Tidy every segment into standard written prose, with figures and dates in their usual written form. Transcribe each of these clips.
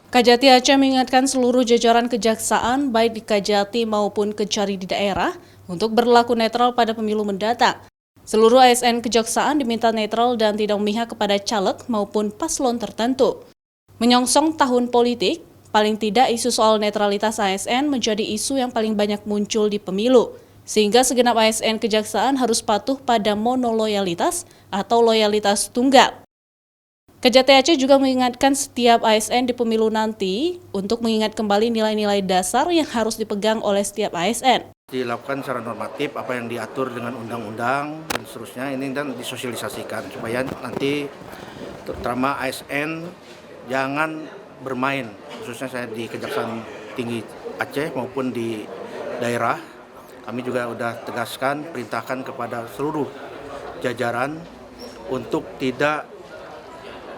Kajati Aceh mengingatkan seluruh jajaran kejaksaan baik di Kajati maupun Kejari di daerah untuk berlaku netral pada pemilu mendatang. Seluruh ASN kejaksaan diminta netral dan tidak memihak kepada caleg maupun paslon tertentu. Menyongsong tahun politik, paling tidak isu soal netralitas ASN menjadi isu yang paling banyak muncul di pemilu, sehingga segenap ASN kejaksaan harus patuh pada monoloyalitas atau loyalitas tunggal. Kajati Aceh juga mengingatkan setiap ASN di pemilu nanti untuk mengingat kembali nilai-nilai dasar yang harus dipegang oleh setiap ASN. Dilakukan secara normatif apa yang diatur dengan undang-undang dan seterusnya ini dan disosialisasikan supaya nanti terutama ASN jangan bermain, khususnya saya di Kejaksaan Tinggi Aceh maupun di daerah. Kami juga sudah tegaskan, perintahkan kepada seluruh jajaran untuk tidak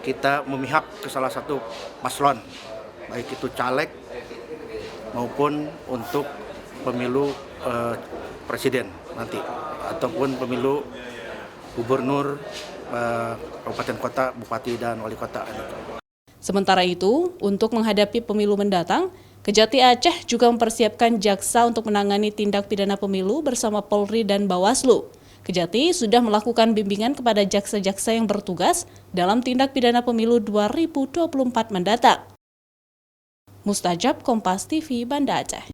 kita memihak ke salah satu paslon, baik itu caleg maupun untuk pemilu presiden nanti, ataupun pemilu gubernur, kabupaten kota, bupati, dan wali kota. Sementara itu, untuk menghadapi pemilu mendatang, Kajati Aceh juga mempersiapkan jaksa untuk menangani tindak pidana pemilu bersama Polri dan Bawaslu. Kajati sudah melakukan bimbingan kepada jaksa-jaksa yang bertugas dalam tindak pidana pemilu 2024 mendatang. Mustajab, Kompas TV, Banda Aceh.